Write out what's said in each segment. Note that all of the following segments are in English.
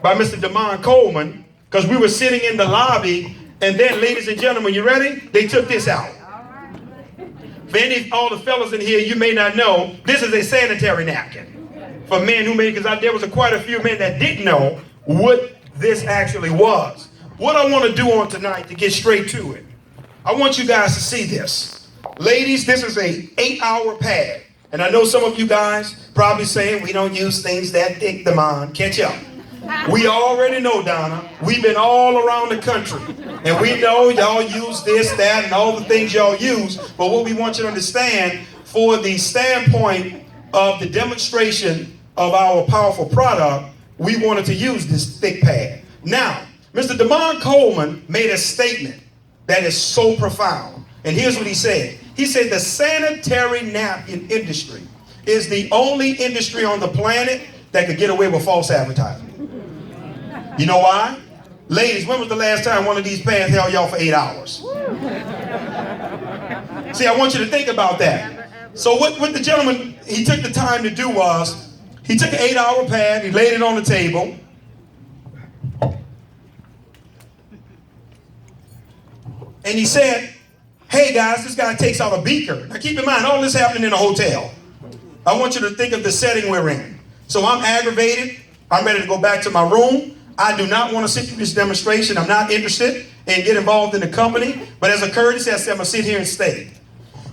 by Mr. Demond Coleman, because we were sitting in the lobby, and then, ladies and gentlemen, you ready? They took this out. For all the fellas in here, you may not know, this is a sanitary napkin for men who made, because there was quite a few men that didn't know what this actually was. What I want to do on tonight, to get straight to it, I want you guys to see this. Ladies, this is a 8-hour pad. And I know some of you guys probably saying we don't use things that thick, Demond. Catch up. We already know, Donna. We've been all around the country. And we know y'all use this, that, and all the things y'all use. But what we want you to understand, for the standpoint of the demonstration of our powerful product, we wanted to use this thick pad. Now, Mr. Demond Coleman made a statement that is so profound. And here's what he said. He said the sanitary napkin industry is the only industry on the planet that could get away with false advertising. You know why? Ladies, when was the last time one of these pads held y'all for 8 hours? See, I want you to think about that. So what the gentleman, he took the time to do was, he took an 8-hour pad, he laid it on the table. And he said, hey guys, this guy takes out a beaker. Now keep in mind, all this happening in a hotel. I want you to think of the setting we're in. So I'm aggravated. I'm ready to go back to my room. I do not want to sit through this demonstration. I'm not interested in get involved in the company. But as a courtesy, I said, I'm going to sit here and stay.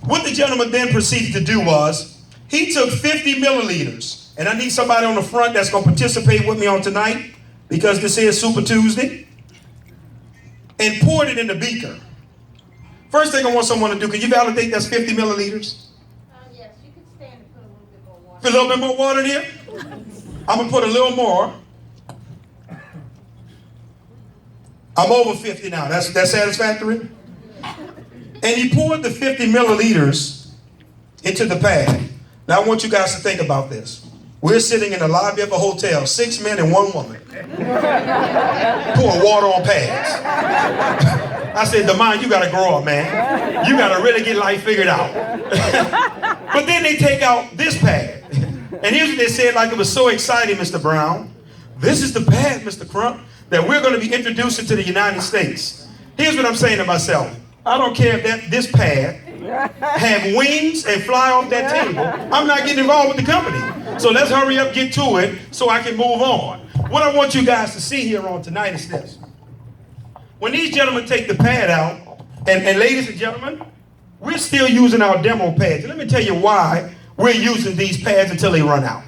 What the gentleman then proceeded to do was, he took 50 milliliters. And I need somebody on the front that's going to participate with me on tonight, because this is Super Tuesday. And poured it in the beaker. First thing I want someone to do, can you validate that's 50 milliliters? Yes, you can stand and put a little bit more water. Put a little bit more water in here? I'm going to put a little more. I'm over 50 now. That's satisfactory? And he poured the 50 milliliters into the pad. Now I want you guys to think about this. We're sitting in the lobby of a hotel, 6 men and 1 woman, pouring water on pads. I said, Demond, you got to grow up, man. You got to really get life figured out. But then they take out this pad. And here's what they said, like it was so exciting, Mr. Brown. This is the pad, Mr. Crump, that we're going to be introducing to the United States. Here's what I'm saying to myself. I don't care if this pad have wings and fly off that table. I'm not getting involved with the company. So let's hurry up, get to it, so I can move on. What I want you guys to see here on tonight is this. When these gentlemen take the pad out, and ladies and gentlemen, we're still using our demo pads. And let me tell you why we're using these pads until they run out.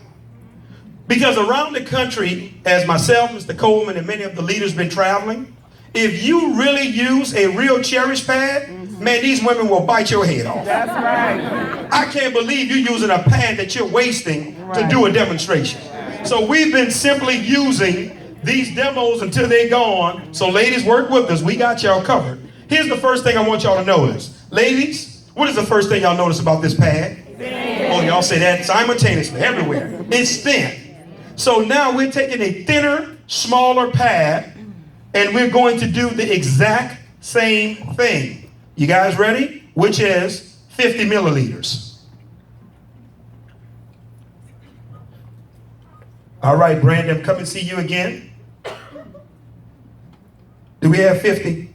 Because around the country, as myself, Mr. Coleman, and many of the leaders been traveling, if you really use a real Cherish pad, man, these women will bite your head off. That's right. I can't believe you're using a pad that you're wasting to do a demonstration. So we've been simply using these demos until they're gone. So ladies, work with us. We got y'all covered. Here's the first thing I want y'all to notice. Ladies, what is the first thing y'all notice about this pad? Thin. Oh, y'all say that simultaneously, everywhere. It's thin. So now we're taking a thinner, smaller pad, and we're going to do the exact same thing. You guys ready? Which is 50 milliliters. All right, Brandon, come and see you again. Do we have 50? You're good,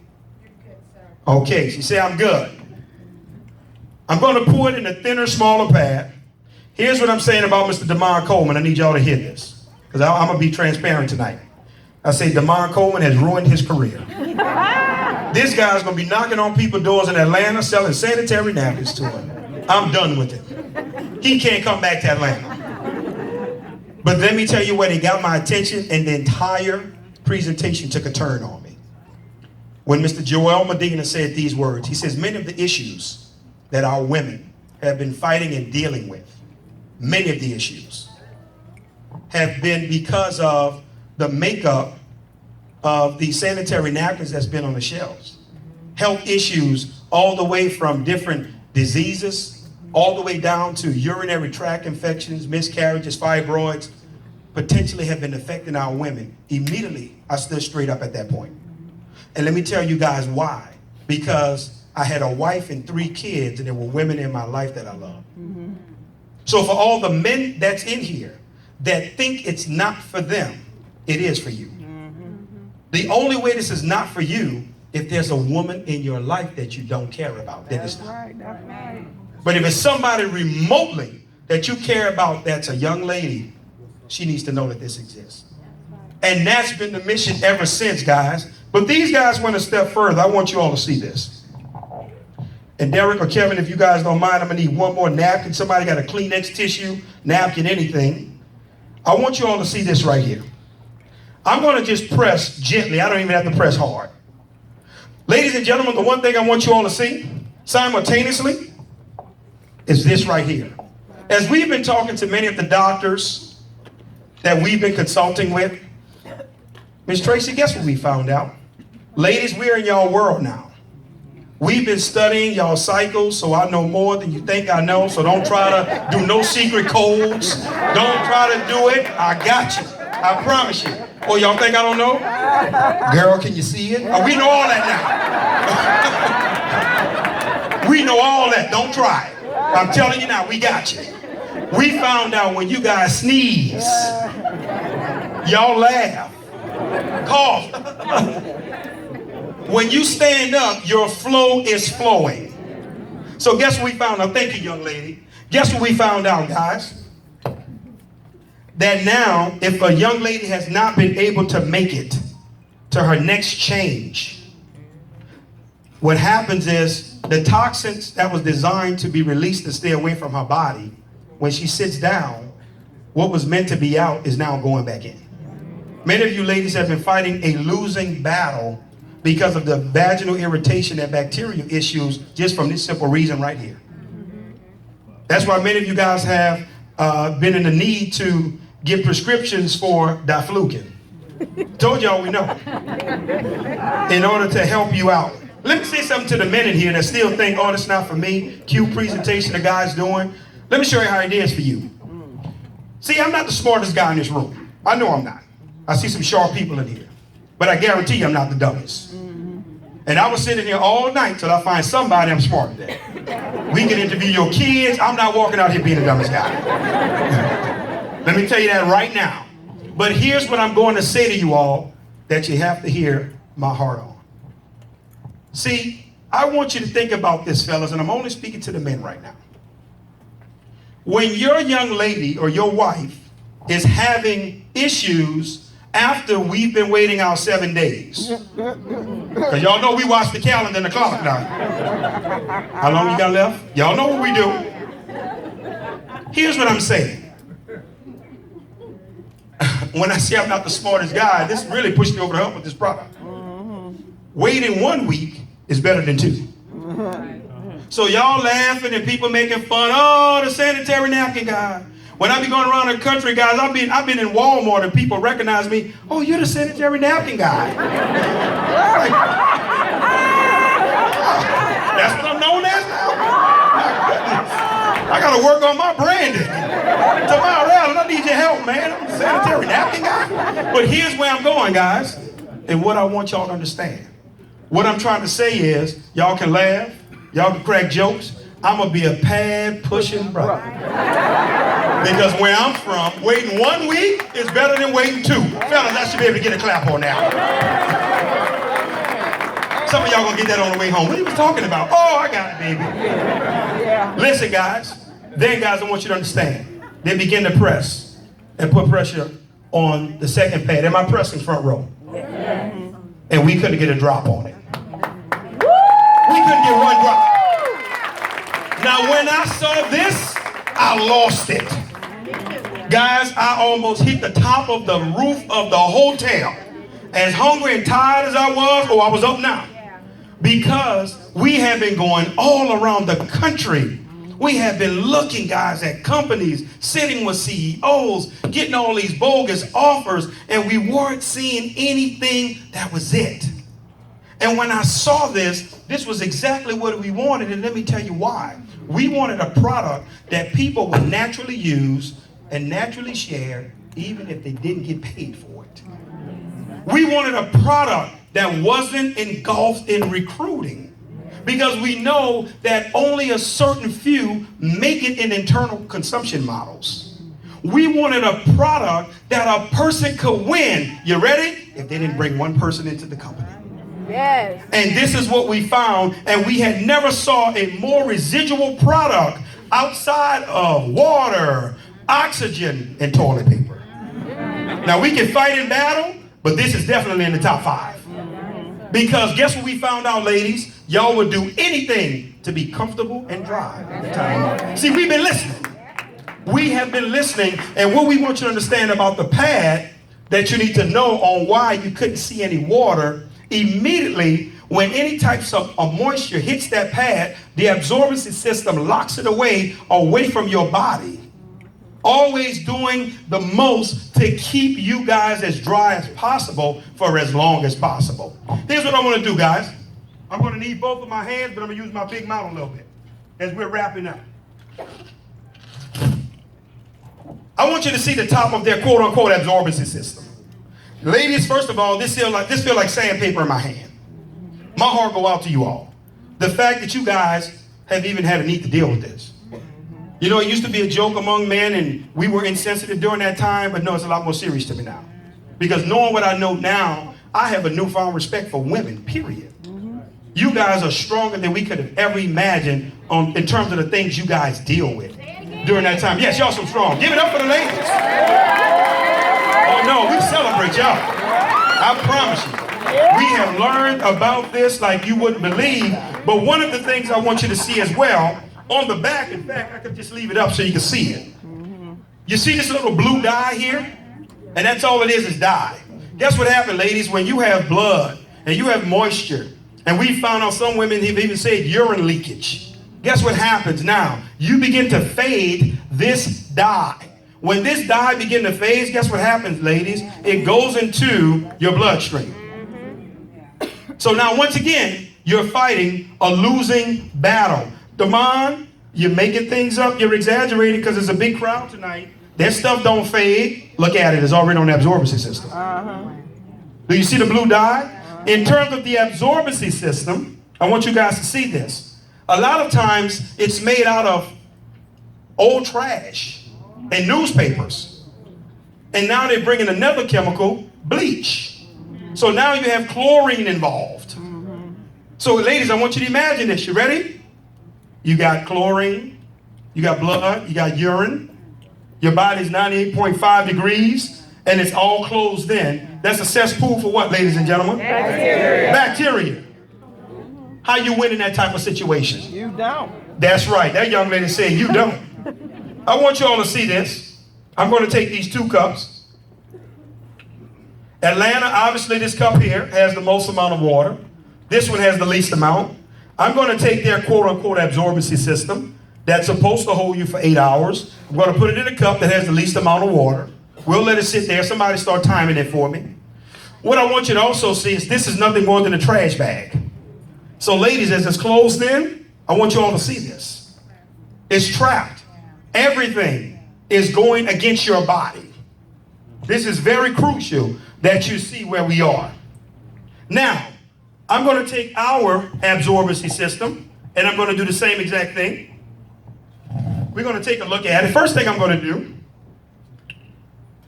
sir. Okay, she said I'm good. I'm going to pour it in a thinner, smaller pad. Here's what I'm saying about Mr. Demond Coleman. I need y'all to hear this, because I'm going to be transparent tonight. I say Demond Coleman has ruined his career. This guy's going to be knocking on people's doors in Atlanta selling sanitary napkins to him. I'm done with it. He can't come back to Atlanta. But let me tell you what, he got my attention, and the entire presentation took a turn on me. When Mr. Joel Medina said these words, he says, many of the issues that our women have been fighting and dealing with, many of the issues have been because of the makeup of the sanitary napkins that's been on the shelves. Health issues all the way from different diseases, all the way down to urinary tract infections, miscarriages, fibroids, potentially have been affecting our women. Immediately, I stood straight up at that point. And let me tell you guys why. Because I had a wife and 3 kids, and there were women in my life that I loved. So for all the men that's in here that think it's not for them, it is for you. The only way this is not for you, if there's a woman in your life that you don't care about, then it's not. That's right. But if it's somebody remotely that you care about, that's a young lady, she needs to know that this exists. And that's been the mission ever since, guys. But these guys went a step further. I want you all to see this. And Derek or Kevin, if you guys don't mind, I'm going to need one more napkin. Somebody got a Kleenex tissue, napkin, anything. I want you all to see this right here. I'm going to just press gently. I don't even have to press hard. Ladies and gentlemen, the one thing I want you all to see simultaneously is this right here. As we've been talking to many of the doctors that we've been consulting with, Miss Tracy, guess what we found out? Ladies, we're in y'all world now. We've been studying y'all cycles, so I know more than you think I know, so don't try to do no secret codes. Don't try to do it. I got you. I promise you. Oh, y'all think I don't know? Girl, can you see it? Oh, we know all that now. We know all that. Don't try it. I'm telling you now, we got you. We found out when you guys sneeze, y'all laugh, cough. When you stand up, your flow is flowing. So guess what we found out? Thank you, young lady. Guess what we found out, guys? That now, if a young lady has not been able to make it to her next change, what happens is the toxins that was designed to be released and stay away from her body, when she sits down, what was meant to be out is now going back in. Many of you ladies have been fighting a losing battle because of the vaginal irritation and bacterial issues just from this simple reason right here. That's why many of you guys have been in the need to get prescriptions for diflucan. Told y'all we know. In order to help you out. Let me say something to the men in here that still think, oh, that's not for me. Cute presentation the guy's doing. Let me show you how it is for you. See, I'm not the smartest guy in this room. I know I'm not. I see some sharp people in here. But I guarantee you I'm not the dumbest. And I was sitting here all night till I find somebody I'm smarter than. We can interview your kids. I'm not walking out here being the dumbest guy. Let me tell you that right now. But here's what I'm going to say to you all that you have to hear my heart on. See, I want you to think about this, fellas, and I'm only speaking to the men right now. When your young lady or your wife is having issues after we've been waiting our 7 days. Because y'all know we watch the calendar and the clock now. How long you got left? Y'all know what we do. Here's what I'm saying. When I say I'm not the smartest guy, this really pushed me over the hump with this product. Waiting 1 week is better than 2. So y'all laughing and people making fun. Oh, the sanitary napkin guy. When I be going around the country, guys, I've been in Walmart and people recognize me. Oh, you're the sanitary napkin guy. Like, that's what I'm known as now. I got to work on my branding. Tomorrow, I need your help, man. I'm the sanitary napkin guy. But here's where I'm going, guys, and what I want y'all to understand. What I'm trying to say is, y'all can laugh, y'all can crack jokes. I'm going to be a pad-pushing brother. Because where I'm from, waiting 1 week is better than waiting 2. Fellas, I should be able to get a clap on that. Some of y'all going to get that on the way home. What he was talking about? Oh, I got it, baby. Listen, guys. Then, guys, I want you to understand. They begin to press and put pressure on the second pad. Am I pressing front row? And we couldn't get a drop on it. We couldn't get one drop. Now, when I saw this, I lost it. Guys, I almost hit the top of the roof of the hotel. As hungry and tired as I was up now. Because we have been going all around the country. We have been looking, guys, at companies, sitting with CEOs, getting all these bogus offers, and we weren't seeing anything that was it. And when I saw this was exactly what we wanted, and let me tell you why. We wanted a product that people would naturally use and naturally share, even if they didn't get paid for it. We wanted a product that wasn't engulfed in recruiting, because we know that only a certain few make it in internal consumption models. We wanted a product that a person could win. You ready? If they didn't bring one person into the company. Yes. And this is what we found, and we had never saw a more residual product outside of water, oxygen, and toilet paper. Now we can fight in battle, but this is definitely in the top 5. Because guess what we found out, ladies? Y'all would do anything to be comfortable and dry. See, we've been listening. We have been listening, and what we want you to understand about the pad that you need to know on why you couldn't see any water, immediately when any types of moisture hits that pad, the absorbency system locks it away from your body. Always doing the most to keep you guys as dry as possible for as long as possible. Here's what I want to do, guys. I'm going to need both of my hands, but I'm going to use my big mouth a little bit as we're wrapping up. I want you to see the top of their quote-unquote absorbency system. Ladies, first of all, this feel like sandpaper in my hand. My heart go out to you all. The fact that you guys have even had a need to deal with this. You know, it used to be a joke among men, and we were insensitive during that time, but no, it's a lot more serious to me now. Because knowing what I know now, I have a newfound respect for women, period. You guys are stronger than we could have ever imagined in terms of the things you guys deal with during that time. Yes, y'all so strong. Give it up for the ladies. Oh no, we celebrate y'all. I promise you. We have learned about this like you wouldn't believe. But one of the things I want you to see as well, on the back, in fact, I could just leave it up so you can see it. You see this little blue dye here? And that's all it is dye. Guess what happened, ladies? When you have blood and you have moisture, and we found out some women have even said urine leakage. Guess what happens now? You begin to fade this dye. When this dye begin to fade, guess what happens, ladies? It goes into your bloodstream. So now, once again, you're fighting a losing battle. Damon, you're making things up. You're exaggerating because there's a big crowd tonight. That stuff don't fade. Look at it. It's already on the absorbency system. Do you see the blue dye? In terms of the absorbency system, I want you guys to see this. A lot of times, it's made out of old trash and newspapers. And now they're bringing another chemical, bleach. So now you have chlorine involved. So ladies, I want you to imagine this. You ready? You got chlorine, you got blood, you got urine. Your body's 98.5 degrees, and it's all closed in. That's a cesspool for what, ladies and gentlemen? Bacteria. Bacteria. How you win in that type of situation? You don't. That's right. That young lady said you don't. I want you all to see this. I'm going to take these 2 cups. Atlanta, obviously this cup here has the most amount of water. This one has the least amount. I'm going to take their quote-unquote absorbency system that's supposed to hold you for 8 hours. I'm going to put it in a cup that has the least amount of water. We'll let it sit there. Somebody start timing it for me. What I want you to also see is this is nothing more than a trash bag. So ladies, as it's closed in, I want you all to see this. It's trapped. Everything is going against your body. This is very crucial that you see where we are. Now, I'm going to take our absorbency system, and I'm going to do the same exact thing. We're going to take a look at it. First thing I'm going to do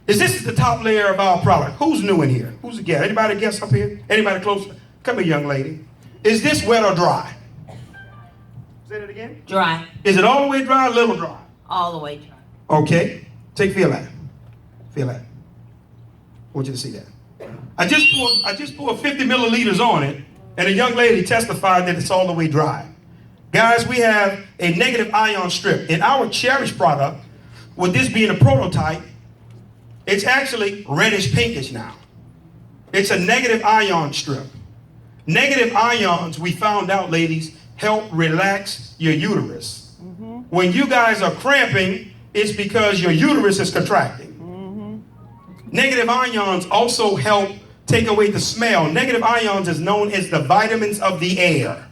is this is the top layer of our product. Who's new in here? Who's a guest? Anybody guess up here? Anybody close? Come here, young lady. Is this wet or dry? Say that again. Dry. Is it all the way dry or a little dry? All the way dry. Okay. Feel that. Feel that. I want you to see that. I just poured 50 milliliters on it, and a young lady testified that it's all the way dry. Guys, we have a negative ion strip. In our Cherish product, with this being a prototype, it's actually reddish pinkish now. It's a negative ion strip. Negative ions, we found out, ladies, help relax your uterus. When you guys are cramping, it's because your uterus is contracting. Negative ions also help take away the smell. Negative ions is known as the vitamins of the air.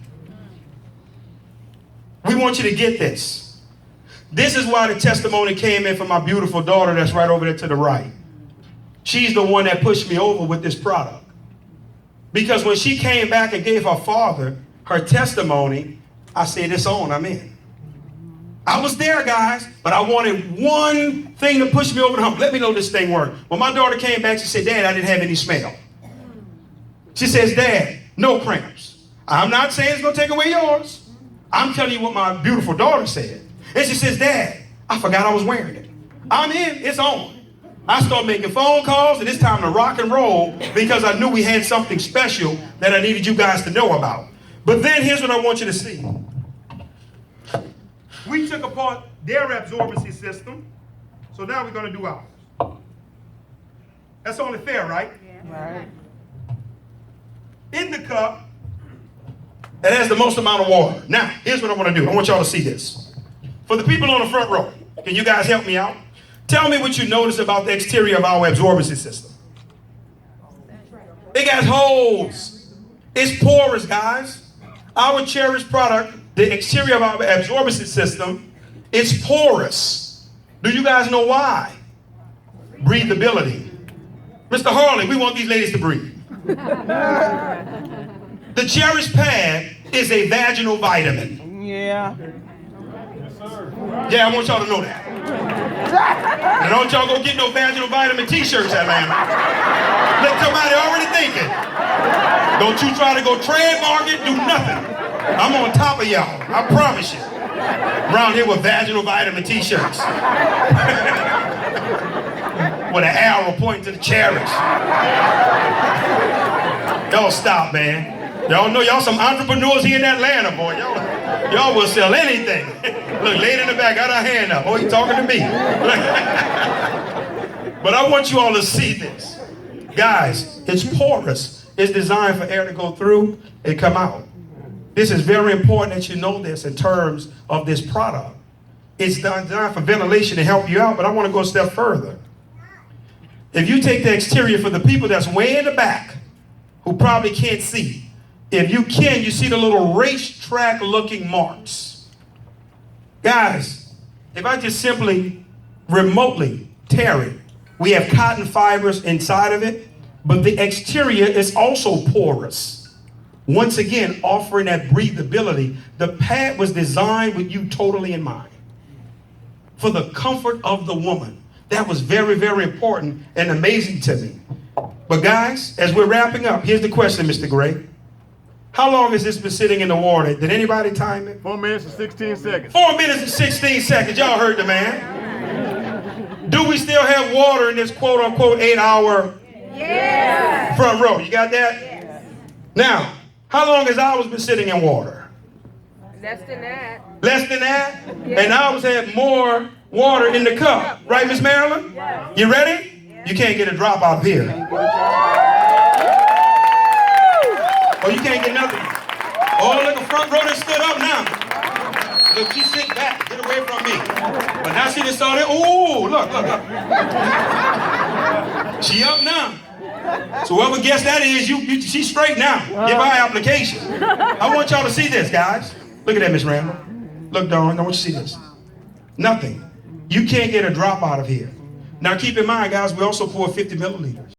We want you to get this. This is why the testimony came in from my beautiful daughter that's right over there to the right. She's the one that pushed me over with this product. Because when she came back and gave her father her testimony, I said, it's on, I'm in. I was there, guys, but I wanted one thing to push me over the hump. Let me know this thing worked. When my daughter came back, she said, Dad, I didn't have any smell. She says, Dad, no cramps. I'm not saying it's going to take away yours. I'm telling you what my beautiful daughter said. And she says, Dad, I forgot I was wearing it. I'm in, it's on. I started making phone calls, and it's time to rock and roll because I knew we had something special that I needed you guys to know about. But then here's what I want you to see. We took apart their absorbency system, so now we're going to do ours. That's only fair, right? Yeah. Right. In the cup, it has the most amount of water. Now, here's what I want to do. I want y'all to see this. For the people on the front row, can you guys help me out? Tell me what you notice about the exterior of our absorbency system. It got holes. It's porous, guys. Our cherished product, the exterior of our absorbency system, is porous. Do you guys know why? Breathability. Mr. Harley, we want these ladies to breathe. The cherished pad is a vaginal vitamin. Yeah. Yeah, I want y'all to know that. And don't y'all go get no vaginal vitamin t-shirts, Atlanta. Let somebody already thinking. Don't you try to go trademark it, do nothing. I'm on top of y'all, I promise you. Around here with vaginal vitamin t-shirts. With an arrow pointing to the cherish. Y'all stop, man. Y'all know y'all some entrepreneurs here in Atlanta, boy. Y'all will sell anything. Look, lady in the back got her hand up. Oh, he talking to me. But I want you all to see this. Guys, it's porous. It's designed for air to go through and come out. This is very important that you know this in terms of this product. It's designed for ventilation to help you out, but I want to go a step further. If you take the exterior for the people that's way in the back, who probably can't see, if you can, you see the little racetrack looking marks. Guys, if I just simply remotely tear it, we have cotton fibers inside of it, but the exterior is also porous. Once again, offering that breathability. The pad was designed with you totally in mind. For the comfort of the woman. That was very, very important and amazing to me. But guys, as we're wrapping up, here's the question, Mr. Gray. How long has this been sitting in the water? Did anybody time it? 4 minutes and 16 seconds. 4 minutes and 16 seconds. Y'all heard the man. Do we still have water in this quote-unquote 8-hour front row? You got that? Yes. Now, how long has ours been sitting in water? Less than that. Less than that? And ours had more water in the cup. Right, Miss Marilyn? Yes. You ready? You can't get a drop out of here. Oh, you can't get nothing. Oh, look, the front row that stood up now. Look, she sit back. Get away from me. But now she just started. Oh, look. She up now. So whoever guessed that is, she's straight now. Give her application. I want y'all to see this, guys. Look at that, Miss Randall. Look, Dawn, I want you to see this. Nothing. You can't get a drop out of here. Now keep in mind, guys, we also pour 50 milliliters.